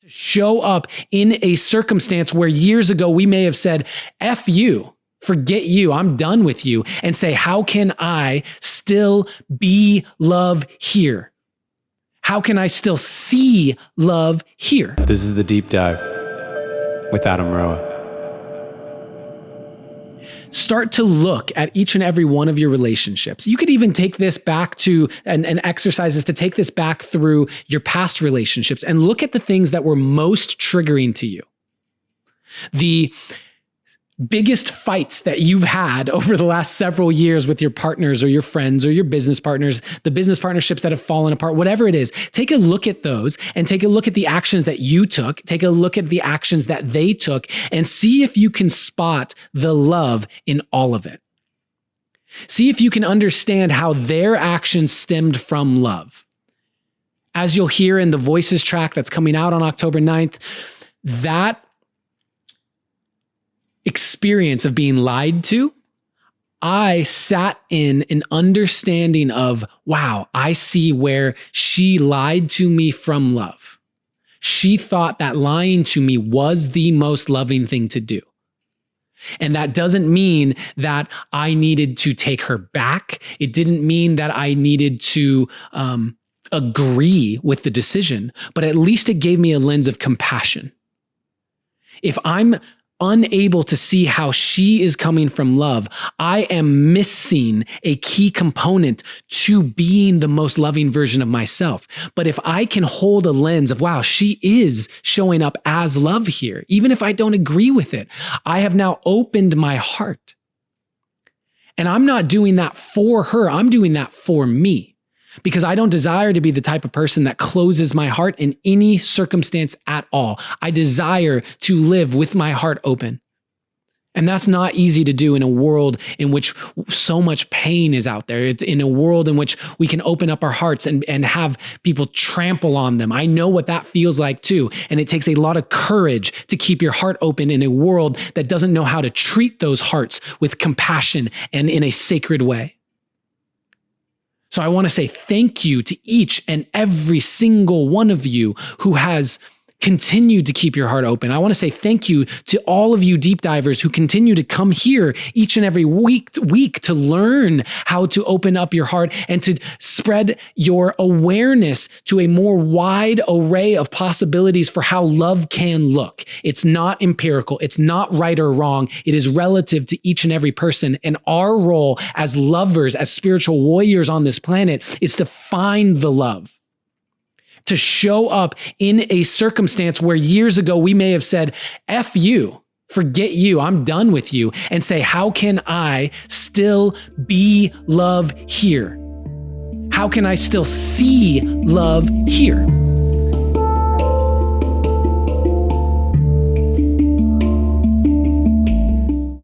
show up in a circumstance where years ago we may have said, F you, forget you, I'm done with you, and say, how can I still be love here? How can I still see love here? This is the deep dive with Adam Roa. Start to look at each and every one of your relationships. You could even take this back to, and exercises to take this back through your past relationships and look at the things that were most triggering to you. The biggest fights that you've had over the last several years with your partners or your friends or your business partners, the business partnerships that have fallen apart, whatever it is, take a look at those and take a look at the actions that you took, take a look at the actions that they took, and see if you can spot the love in all of it. See if you can understand how their actions stemmed from love. As you'll hear in the Voices track that's coming out on October 9th, that experience of being lied to, I sat in an understanding of, wow, I see where she lied to me from love. She thought that lying to me was the most loving thing to do. And that doesn't mean that I needed to take her back. It didn't mean that I needed to agree with the decision, but at least it gave me a lens of compassion. If I'm unable to see how she is coming from love, I am missing a key component to being the most loving version of myself. But if I can hold a lens of, wow, she is showing up as love here, even if I don't agree with it, I have now opened my heart. And I'm not doing that for her, I'm doing that for me. Because I don't desire to be the type of person that closes my heart in any circumstance at all. I desire to live with my heart open. And that's not easy to do in a world in which so much pain is out there. It's in a world in which we can open up our hearts and have people trample on them. I know what that feels like too. And it takes a lot of courage to keep your heart open in a world that doesn't know how to treat those hearts with compassion and in a sacred way. So I want to say thank you to each and every single one of you who has continued to keep your heart open. I want to say thank you to all of you deep divers who continue to come here each and every week to learn how to open up your heart and to spread your awareness to a more wide array of possibilities for how love can look. It's not empirical. It's not right or wrong. It is relative to each and every person. And our role as lovers, as spiritual warriors on this planet, is to find the love, to show up in a circumstance where years ago we may have said, F you, forget you, I'm done with you, and say, how can I still be love here? How can I still see love here?